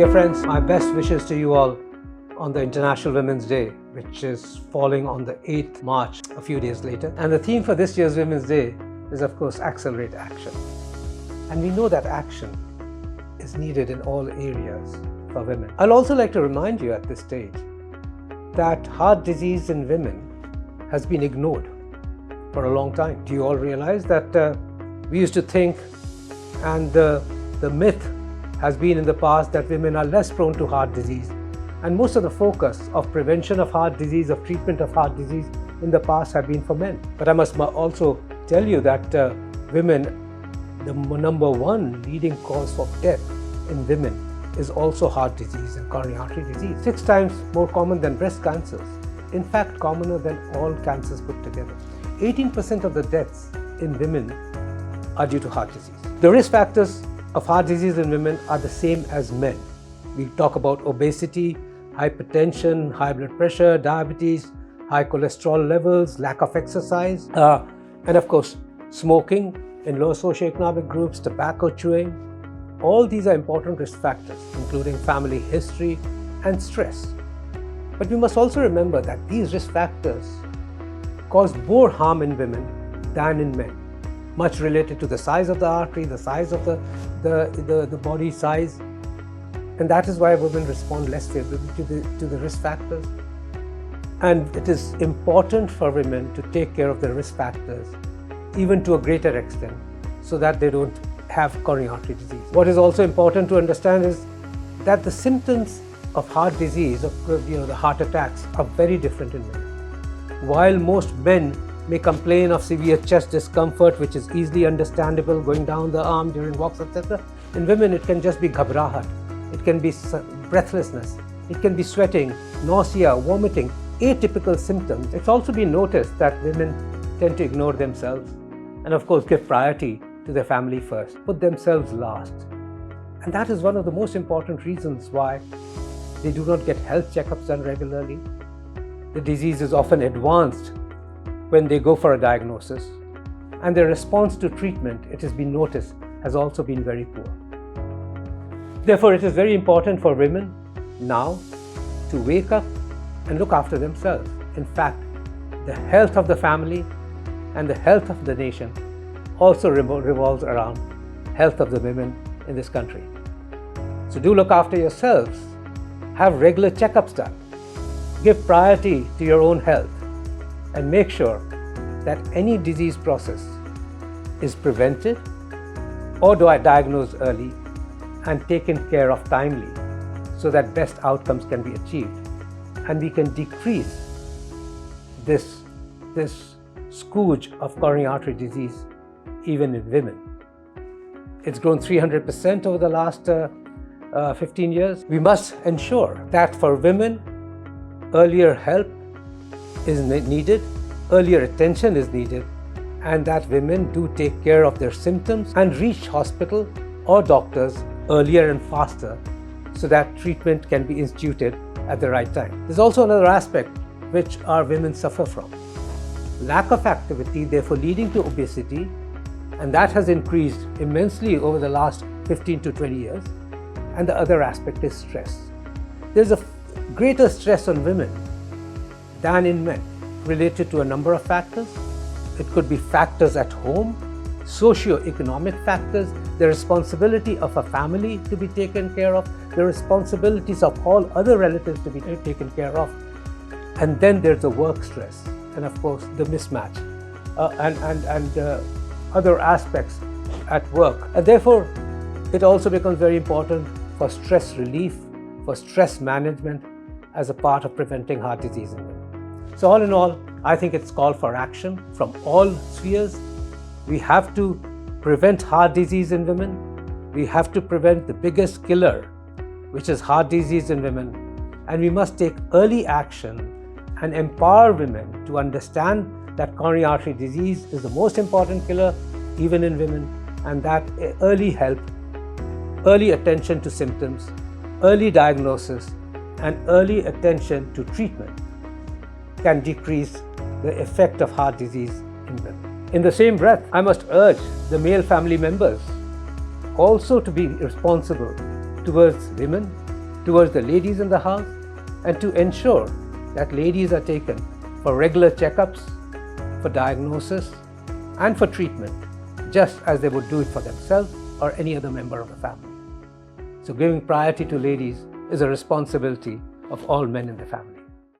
Dear friends, my best wishes to you all on the International Women's Day, which is falling on the 8th March, a few days later. And the theme for this year's Women's Day is, of course, accelerate action. And we know that action is needed in all areas for women. I'd also like to remind you at this stage that heart disease in women has been ignored for a long time. Do you all realize that we used to think, and the myth has been in the past, that women are less prone to heart disease, and most of the focus of prevention of heart disease, of treatment of heart disease in the past have been for men. But I must also tell you that women, the number one leading cause of death in women is also heart disease and coronary artery disease. 6 times more common than breast cancers. In fact, commoner than all cancers put together. 18% of the deaths in women are due to heart disease. The risk factors of heart disease in women are the same as men. We talk about obesity, hypertension, high blood pressure, diabetes, high cholesterol levels, lack of exercise, and of course, smoking in low socioeconomic groups, tobacco chewing. All these are important risk factors, including family history and stress. But we must also remember that these risk factors cause more harm in women than in men, much related to the size of the artery, the size of the body size. And that is why women respond less favorably to the risk factors. And it is important for women to take care of the risk factors, even to a greater extent, so that they don't have coronary artery disease. What is also important to understand is that the symptoms of heart disease, the heart attacks, are very different in men. While most men may complain of severe chest discomfort, which is easily understandable, going down the arm during walks, etc., in women it can just be ghabrahat, it can be breathlessness, it can be sweating, nausea, vomiting, atypical symptoms. It's also been noticed that women tend to ignore themselves and, of course, give priority to their family first, put themselves last. And that is one of the most important reasons why they do not get health checkups done regularly. The disease is often advanced when they go for a diagnosis, and their response to treatment, it has been noticed, has also been very poor. Therefore, it is very important for women now to wake up and look after themselves. In fact, the health of the family and the health of the nation also revolves around health of the women in this country. So do look after yourselves, have regular checkups done, give priority to your own health, and make sure that any disease process is prevented or diagnosed early and taken care of timely, so that best outcomes can be achieved and we can decrease this scourge of coronary artery disease even in women. It's grown 300% over the last 15 years. We must ensure that for women, earlier help is needed, earlier attention is needed, and that women do take care of their symptoms and reach hospital or doctors earlier and faster, so that treatment can be instituted at the right time. There's also another aspect which our women suffer from. Lack of activity, therefore leading to obesity, and that has increased immensely over the last 15 to 20 years. And the other aspect is stress. There's a greater stress on women than in men, related to a number of factors. It could be factors at home, socio-economic factors, the responsibility of a family to be taken care of, the responsibilities of all other relatives to be taken care of, and then there's the work stress, and of course the mismatch, and other aspects at work. And therefore, it also becomes very important for stress relief, for stress management as a part of preventing heart disease in women. So all in all, I think it's called for action from all spheres. We have to prevent heart disease in women. We have to prevent the biggest killer, which is heart disease in women. And we must take early action and empower women to understand that coronary artery disease is the most important killer even in women, and that early help, early attention to symptoms, early diagnosis, and early attention to treatment can decrease the effect of heart disease in women. In the same breath, I must urge the male family members also to be responsible towards women towards the ladies in the house and to ensure that ladies are taken for regular checkups, for diagnosis, and for treatment, just as they would do it for themselves or any other member of the family. So giving priority to ladies is a responsibility of all men in the family.